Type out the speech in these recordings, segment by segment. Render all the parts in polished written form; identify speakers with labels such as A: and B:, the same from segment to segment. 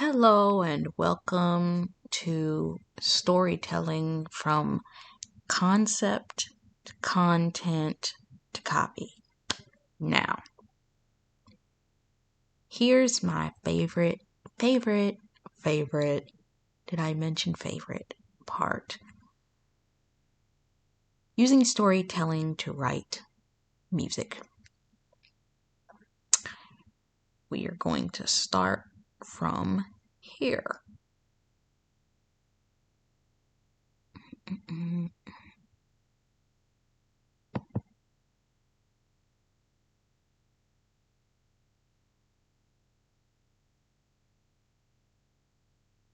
A: Hello and welcome to storytelling from concept to content to copy. Now, here's my favorite, did I mention favorite part? Using storytelling to write music. We are going to start from here.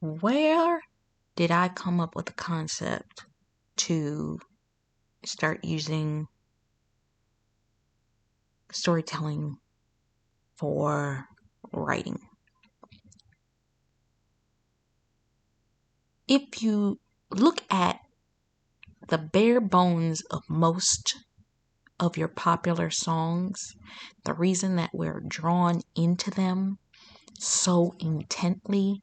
A: Where did I come up with the concept to start using storytelling for writing? If you look at the bare bones of most of your popular songs, the reason that we're drawn into them so intently,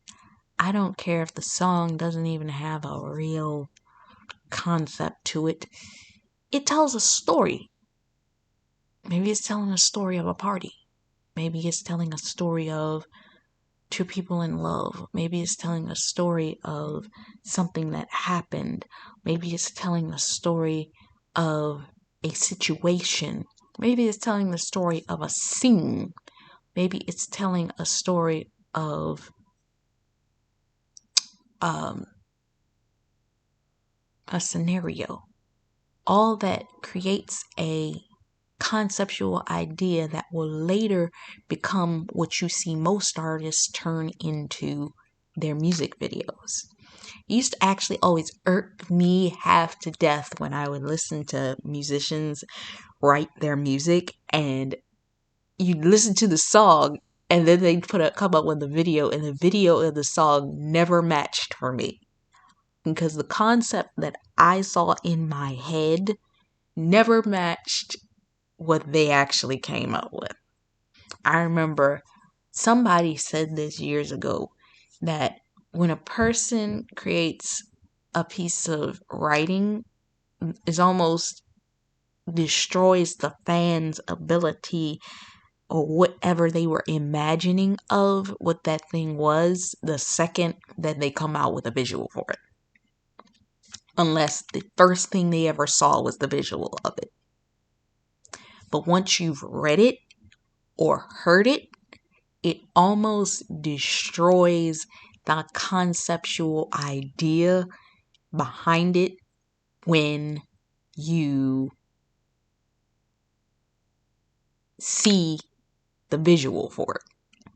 A: I don't care if the song doesn't even have a real concept to it. It tells a story. Maybe it's telling a story of a party. Maybe it's telling a story of two people in love. Maybe it's telling a story of something that happened. Maybe it's telling a story of a situation. Maybe it's telling the story of a scene. Maybe it's telling a story of a scenario. All that creates a conceptual idea that will later become what you see most artists turn into their music videos. It used to actually always irk me half to death when I would listen to musicians write their music and you'd listen to the song and then they'd come up with a video and the video of the song never matched for me. Because the concept that I saw in my head never matched what they actually came up with. I remember somebody said this years ago that when a person creates a piece of writing, it almost destroys the fan's ability or whatever they were imagining of what that thing was the second that they come out with a visual for it. Unless the first thing they ever saw was the visual of it. But once you've read it or heard it, it almost destroys the conceptual idea behind it when you see the visual for it.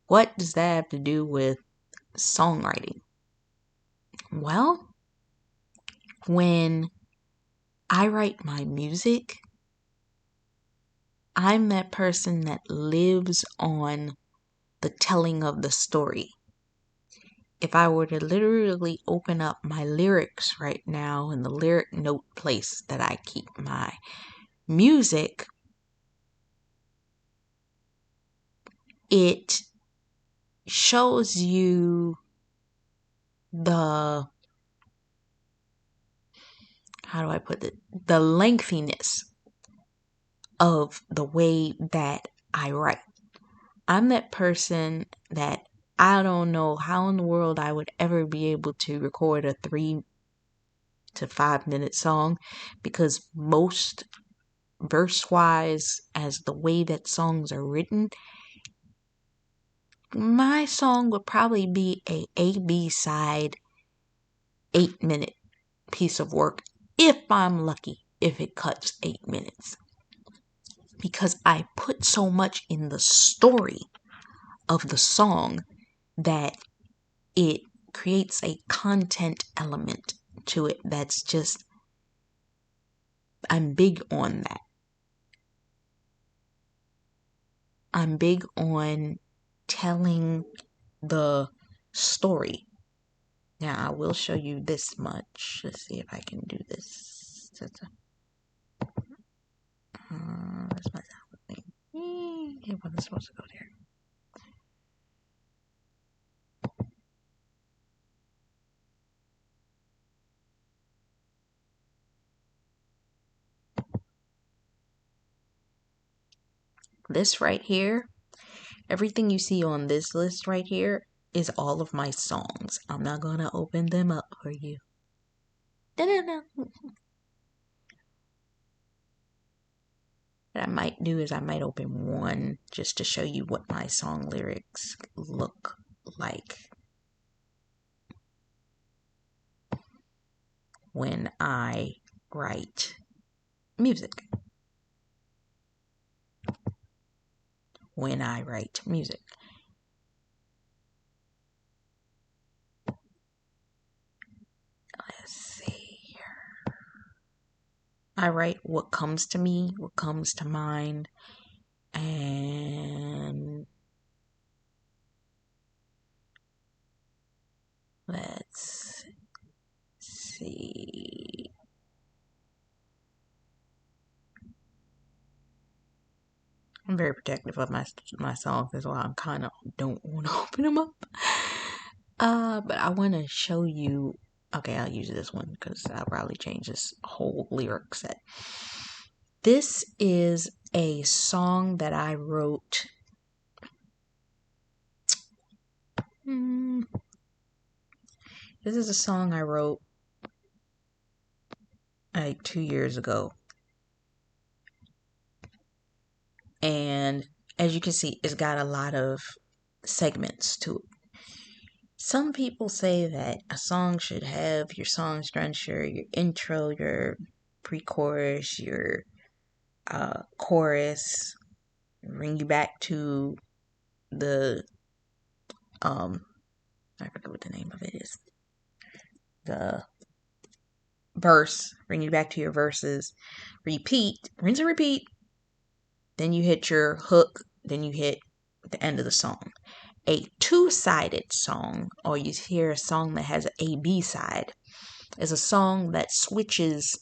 A: What does that have to do with songwriting? Well, when I write my music, I'm that person that lives on the telling of the story. If I were to literally open up my lyrics right now in the lyric note place that I keep my music, it shows you the, how do I put it, the lengthiness of the way that I write. I'm that person that I don't know how in the world I would ever be able to record a 3 to 5 minute song, because most verse-wise, as the way that songs are written, my song would probably be a B side 8-minute piece of work if I'm lucky, if it cuts 8 minutes, because I put so much in the story of the song that it creates a content element to it that's just, I'm big on that. I'm big on telling the story. Now, I will show you this much. Let's see if I can do this. Where's my sound thing? It wasn't supposed to go there. This right here, everything you see on this list right here is all of my songs. I'm not gonna open them up for you. Da-da-da. What I might do is I might open one just to show you what my song lyrics look like when I write music. When I write music. Let's see here. I write what comes to me, what comes to mind, and let's see. I'm very protective of my songs as well. I kind of don't want to open them up. But I want to show you. Okay, I'll use this one because I'll probably change this whole lyric set. This is a song that I wrote. This is a song I wrote like 2 years ago. And as you can see, it's got a lot of segments to it. Some people say that a song should have your song structure, your intro, your pre-chorus, your chorus, bring you back to the I forget what the name of it is. The verse, bring you back to your verses, repeat, rinse and repeat. Then you hit your hook, then you hit the end of the song. A two-sided song, or you hear a song that has an A-B side, is a song that switches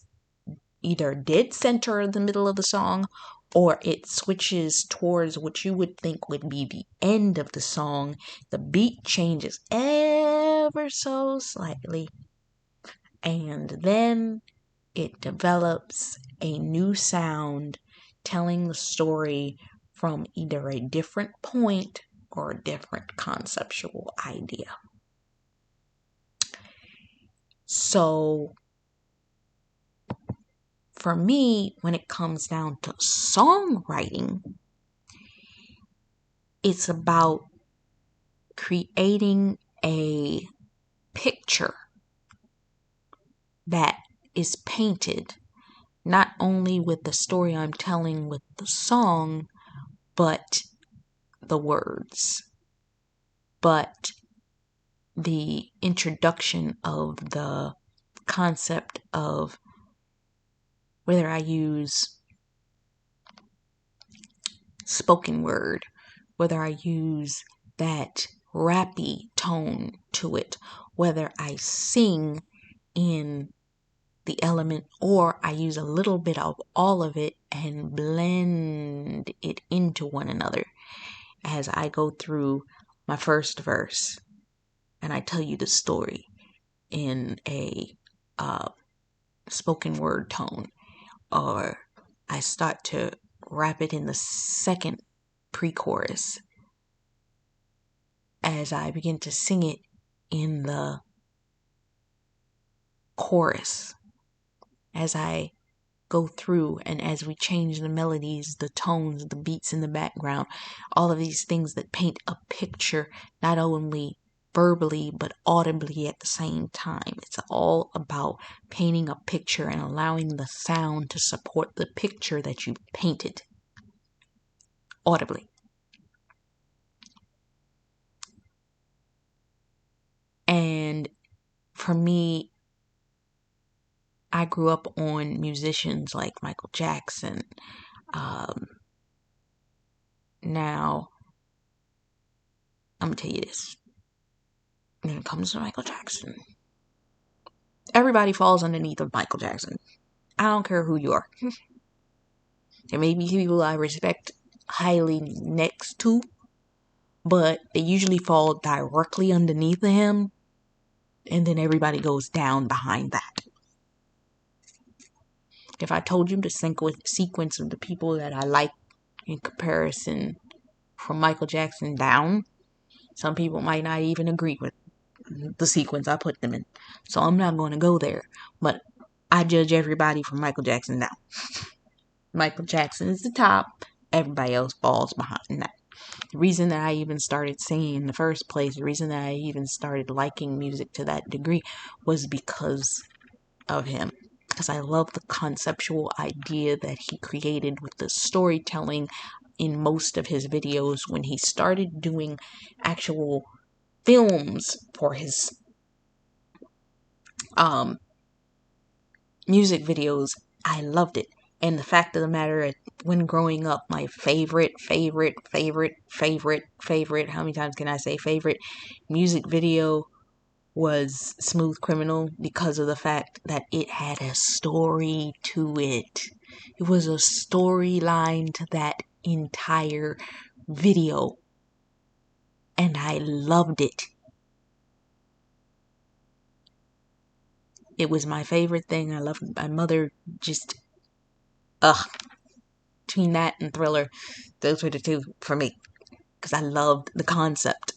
A: either dead center in the middle of the song, or it switches towards what you would think would be the end of the song. The beat changes ever so slightly, and then it develops a new sound telling the story from either a different point or a different conceptual idea. So for me, when it comes down to songwriting, it's about creating a picture that is painted not only with the story I'm telling with the song, but the words, but the introduction of the concept of whether I use spoken word, whether I use that rappy tone to it, whether I sing in the element or I use a little bit of all of it and blend it into one another as I go through my first verse and I tell you the story in a spoken word tone, or I start to rap it in the second pre-chorus as I begin to sing it in the chorus, as I go through and as we change the melodies, the tones, the beats in the background, all of these things that paint a picture not only verbally but audibly at the same time. It's all about painting a picture and allowing the sound to support the picture that you painted audibly. And for me, I grew up on musicians like Michael Jackson. Now, I'm going to tell you this. When it comes to Michael Jackson, everybody falls underneath of Michael Jackson. I don't care who you are. There may be people I respect highly next to, but they usually fall directly underneath of him, and then everybody goes down behind that. If I told you the sequence of the people that I like in comparison from Michael Jackson down. Some people might not even agree with the sequence I put them in. So I'm not going to go there. But I judge everybody from Michael Jackson down. Michael Jackson is the top. Everybody else falls behind that. The reason that I even started singing in the first place, the reason that I even started liking music to that degree was because of him. Because I love the conceptual idea that he created with the storytelling in most of his videos when he started doing actual films for his music videos. I loved it. And the fact of the matter, when growing up, my favorite, how many times can I say favorite music video was Smooth Criminal, because of the fact that it had a story to it. It was a storyline to that entire video. And I loved it. It was my favorite thing. I loved my mother just, between that and Thriller, those were the two for me. Because I loved the concept.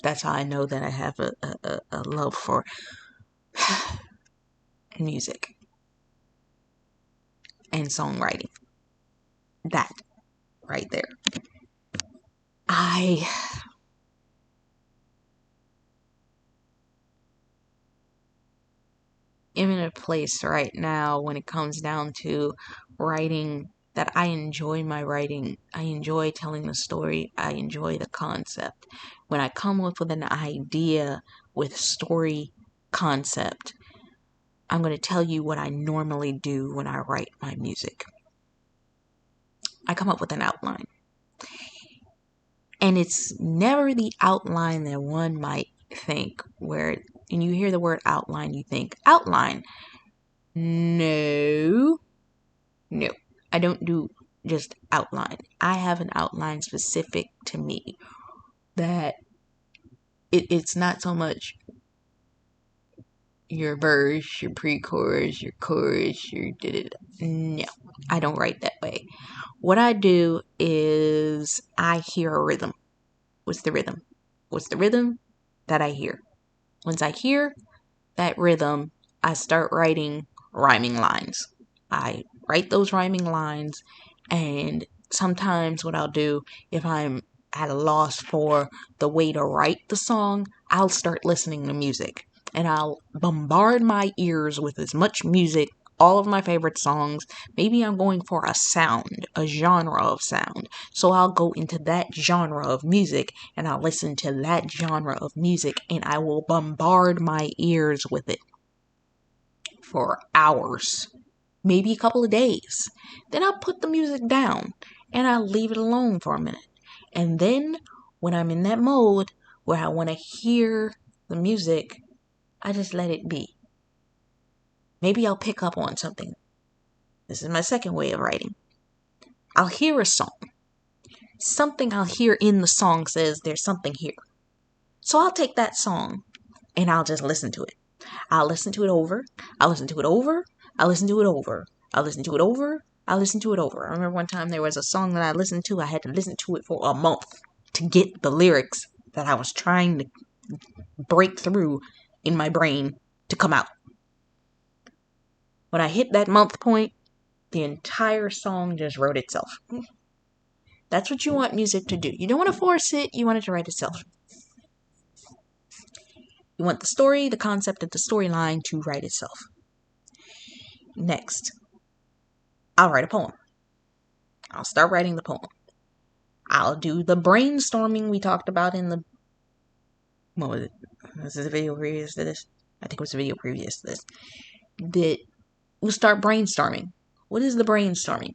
A: That's how I know that I have a love for music and songwriting. That right there. I am in a place right now when it comes down to writing that I enjoy my writing. I enjoy telling the story. I enjoy the concept. When I come up with an idea with story concept, I'm going to tell you what I normally do when I write my music. I come up with an outline. And it's never the outline that one might think, where when you hear the word outline, you think, outline. No. I don't do just outline. I have an outline specific to me that it's not so much your verse, your pre-chorus, your chorus, your da-da-da. No, I don't write that way. What I do is I hear a rhythm. What's the rhythm? What's the rhythm that I hear? Once I hear that rhythm, I start writing rhyming lines. I write those rhyming lines, and sometimes what I'll do, if I'm at a loss for the way to write the song, I'll start listening to music. And I'll bombard my ears with as much music, all of my favorite songs. Maybe I'm going for a sound, a genre of sound. So I'll go into that genre of music and I'll listen to that genre of music and I will bombard my ears with it for hours, maybe a couple of days. Then I'll put the music down and I'll leave it alone for a minute. And then when I'm in that mode where I want to hear the music, I just let it be. Maybe I'll pick up on something. This is my second way of writing. I'll hear a song. Something I'll hear in the song says there's something here. So I'll take that song and I'll just listen to it. I'll listen to it over. I'll listen to it over. I'll listen to it over. I'll listen to it over. I'll listen to it over. I remember one time there was a song that I listened to. I had to listen to it for a month to get the lyrics that I was trying to break through in my brain to come out. When I hit that month point, the entire song just wrote itself. That's what you want music to do. You don't want to force it. You want it to write itself. You want the story, the concept of the storyline to write itself. Next, I'll write a poem. I'll start writing the poem. I'll do the brainstorming we talked about in the... What was it? Was this a video previous to this? I think it was a video previous to this. That we'll start brainstorming. What is the brainstorming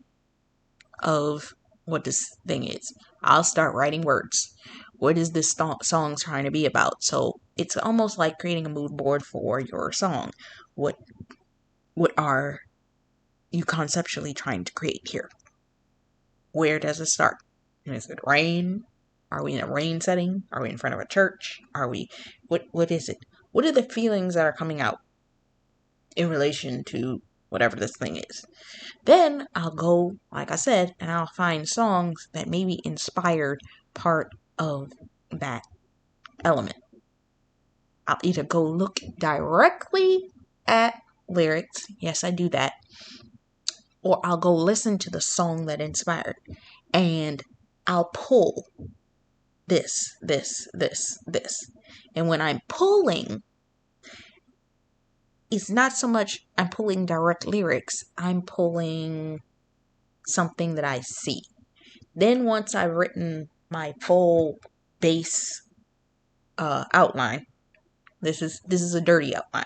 A: of what this thing is? I'll start writing words. What is this song trying to be about? So it's almost like creating a mood board for your song. What are you conceptually trying to create here? Where does it start? Is it rain? Are we in a rain setting? Are we in front of a church? What is it? What are the feelings that are coming out in relation to whatever this thing is. Then I'll go, like I said, and I'll find songs that maybe inspired part of that element. I'll either go look directly at lyrics, yes, I do that, or I'll go listen to the song that inspired, and I'll pull this. And when I'm pulling, it's not so much I'm pulling direct lyrics, I'm pulling something that I see. Then once I've written my full base outline, this is a dirty outline.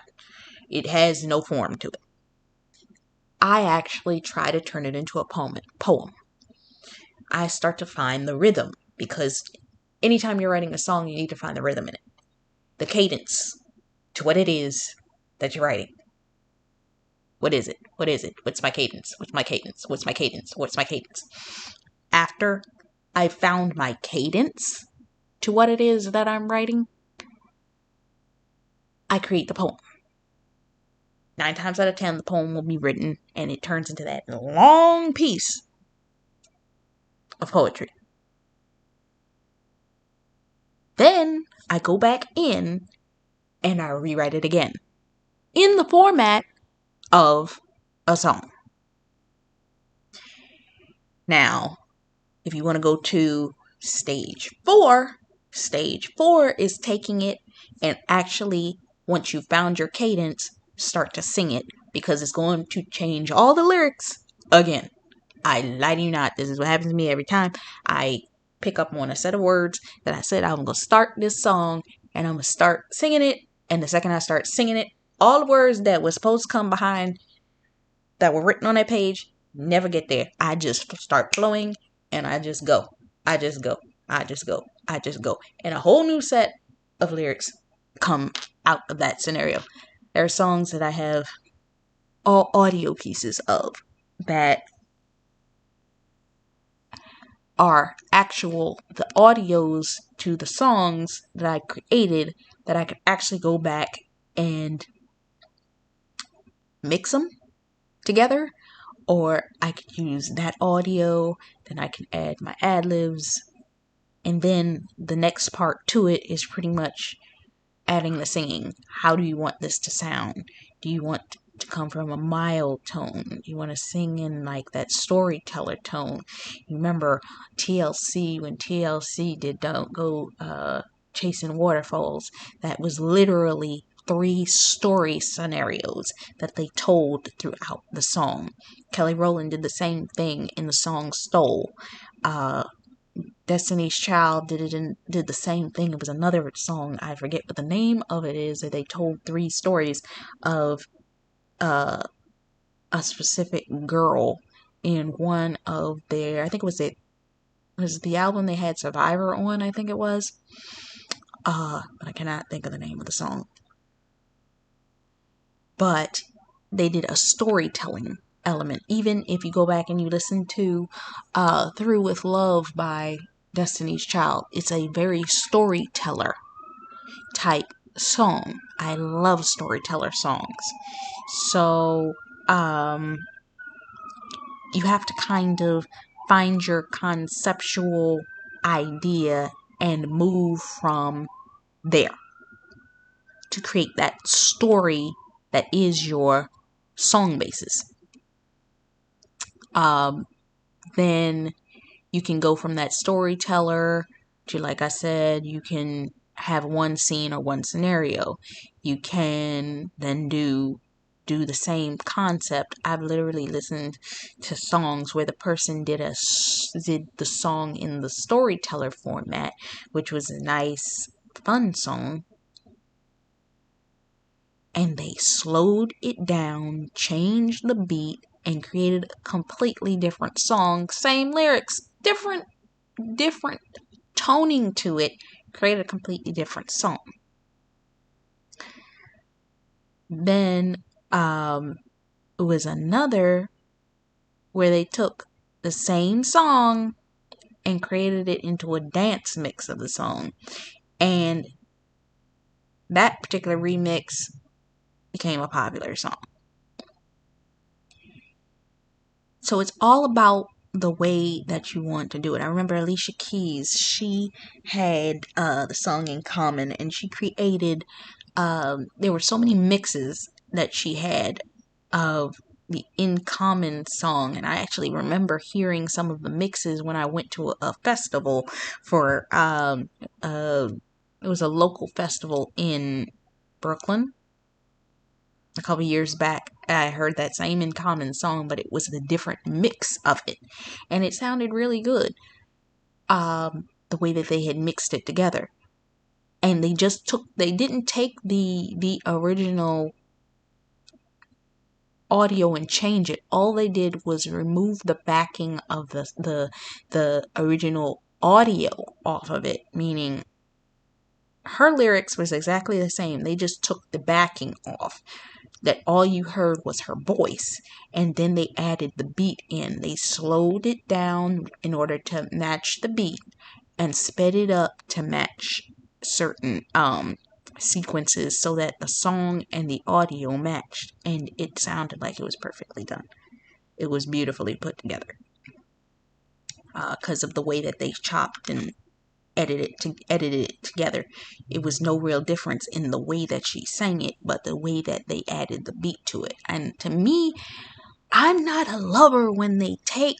A: It has no form to it. I actually try to turn it into a poem. I start to find the rhythm, because anytime you're writing a song, you need to find the rhythm in it, the cadence to what it is that you're writing. What is it? What is it? What's my cadence? What's my cadence? What's my cadence? What's my cadence? After I found my cadence to what it is that I'm writing, I create the poem. 9 times out of 10, the poem will be written and it turns into that long piece of poetry. Then I go back in and I rewrite it again in the format of a song. Now, if you want to go to stage 4 is taking it and actually, once you've found your cadence, start to sing it, because it's going to change all the lyrics again. I lie to you not, this is what happens to me every time I pick up on a set of words that I said I'm going to start this song and I'm going to start singing it, and the second I start singing it, all the words that were supposed to come behind that were written on that page never get there. I just start flowing and I just go. I just go. And a whole new set of lyrics come out of that scenario. There are songs that I have all audio pieces of that are the audios to the songs that I created, that I could actually go back and mix them together, or I could use that audio, then I can add my ad-libs, and then the next part to it is pretty much adding the singing. How do you want this to sound? Do you want to come from a mild tone? Do you want to sing in like that storyteller tone? You remember TLC, when TLC did Don't Go Chasing Waterfalls? That was literally 3 story scenarios that they told throughout the song. Kelly Rowland did the same thing in the song Stole. Destiny's Child did the same thing. It was another song, I forget what the name of it is, that they told 3 stories of a specific girl in one of their, I think it was the album they had Survivor on, I think it was. But I cannot think of the name of the song. But they did a storytelling element. Even if you go back and you listen to Through With Love by Destiny's Child, it's a very storyteller type song. I love storyteller songs. So you have to kind of find your conceptual idea and move from there to create that story that is your song basis. Then you can go from that storyteller to, like I said, you can have one scene or one scenario. You can then do the same concept. I've literally listened to songs where the person did the song in the storyteller format, which was a nice, fun song, and they slowed it down, changed the beat, and created a completely different song. Same lyrics, different toning to it, created a completely different song. Then it was another where they took the same song and created it into a dance mix of the song, and that particular remix became a popular song. So it's all about the way that you want to do it. I remember Alicia Keys, she had the song In Common, and she created, there were so many mixes that she had of the In Common song, and I actually remember hearing some of the mixes when I went to a festival for, it was a local festival in Brooklyn a couple years back. I heard that same In Common song, but it was a different mix of it, and it sounded really good. The way that they had mixed it together, and they didn't take the original audio and change it. All they did was remove the backing of the original audio off of it, meaning her lyrics was exactly the same. They just took the backing off. That all you heard was her voice, and then they added the beat in. They slowed it down in order to match the beat and sped it up to match certain sequences so that the song and the audio matched, and it sounded like it was perfectly done. It was beautifully put together because of the way that they chopped and edited it together. It was no real difference in the way that she sang it, but the way that they added the beat to it. And to me, I'm not a lover when they take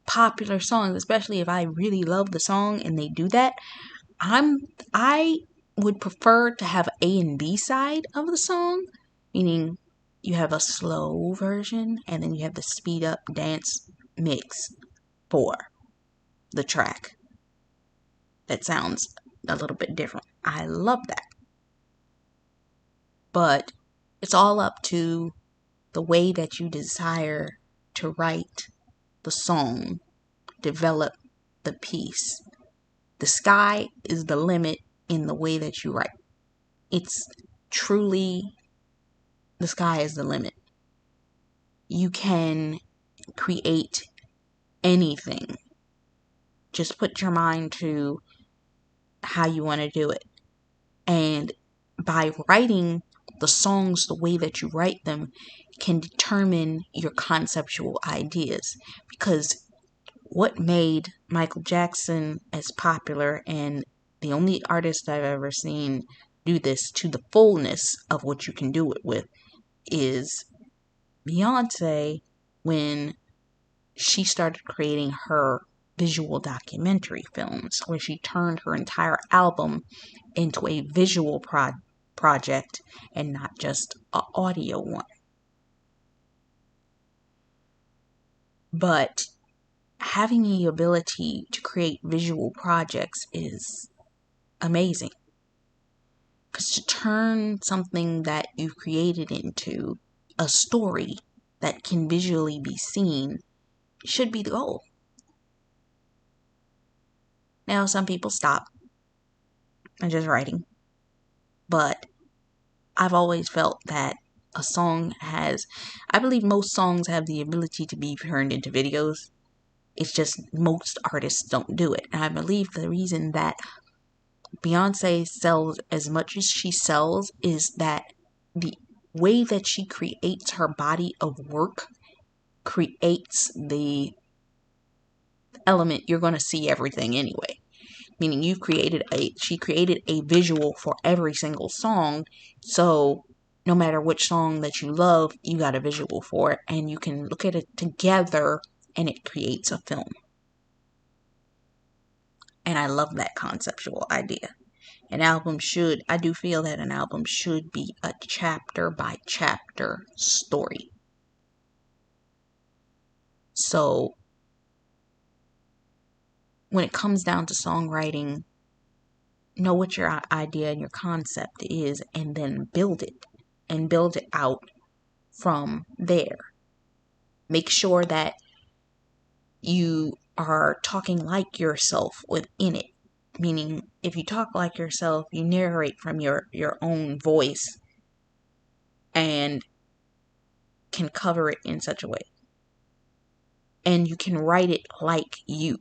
A: popular songs, especially if I really love the song and they do that. I would prefer to have A and B side of the song, meaning you have a slow version and then you have the speed up dance mix for the track that sounds a little bit different. I love that. But it's all up to the way that you desire to write the song, develop the piece. The sky is the limit in the way that you write. It's truly, the sky is the limit. You can create anything. Just put your mind to how you want to do it. And by writing the songs the way that you write them can determine your conceptual ideas. Because what made Michael Jackson as popular, and the only artist I've ever seen do this to the fullness of what you can do it with, is Beyonce, when she started creating her visual documentary films, where she turned her entire album into a visual project and not just an audio one. But having the ability to create visual projects is amazing. Because to turn something that you've created into a story that can visually be seen should be the goal. Now, some people stop at just writing, but I've always felt that a song has, I believe most songs have the ability to be turned into videos. It's just most artists don't do it. And I believe the reason that Beyonce sells as much as she sells is that the way that she creates her body of work creates the element you're going to see everything anyway. Meaning she created a visual for every single song. So no matter which song that you love, you got a visual for it, and you can look at it together and it creates a film. And I love that conceptual idea. I do feel that an album should be a chapter by chapter story. So when it comes down to songwriting, know what your idea and your concept is, and then build it out from there. Make sure that you are talking like yourself within it. Meaning, if you talk like yourself, you narrate from your own voice and can cover it in such a way. And you can write it like you.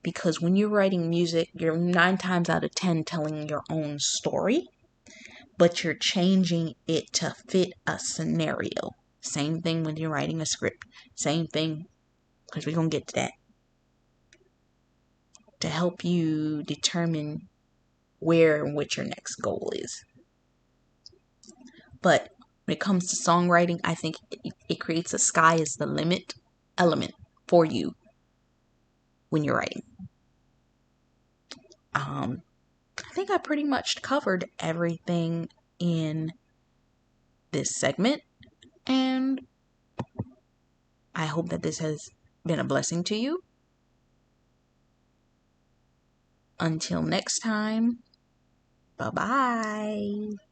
A: Because when you're writing music, you're 9 times out of 10 telling your own story, but you're changing it to fit a scenario. Same thing when you're writing a script. Same thing because we're going to get to that, to help you determine where and what your next goal is. But when it comes to songwriting, I think it creates a sky is the limit element for you when you're writing. I think I pretty much covered everything in this segment, and I hope that this has been a blessing to you. Until next time, bye-bye.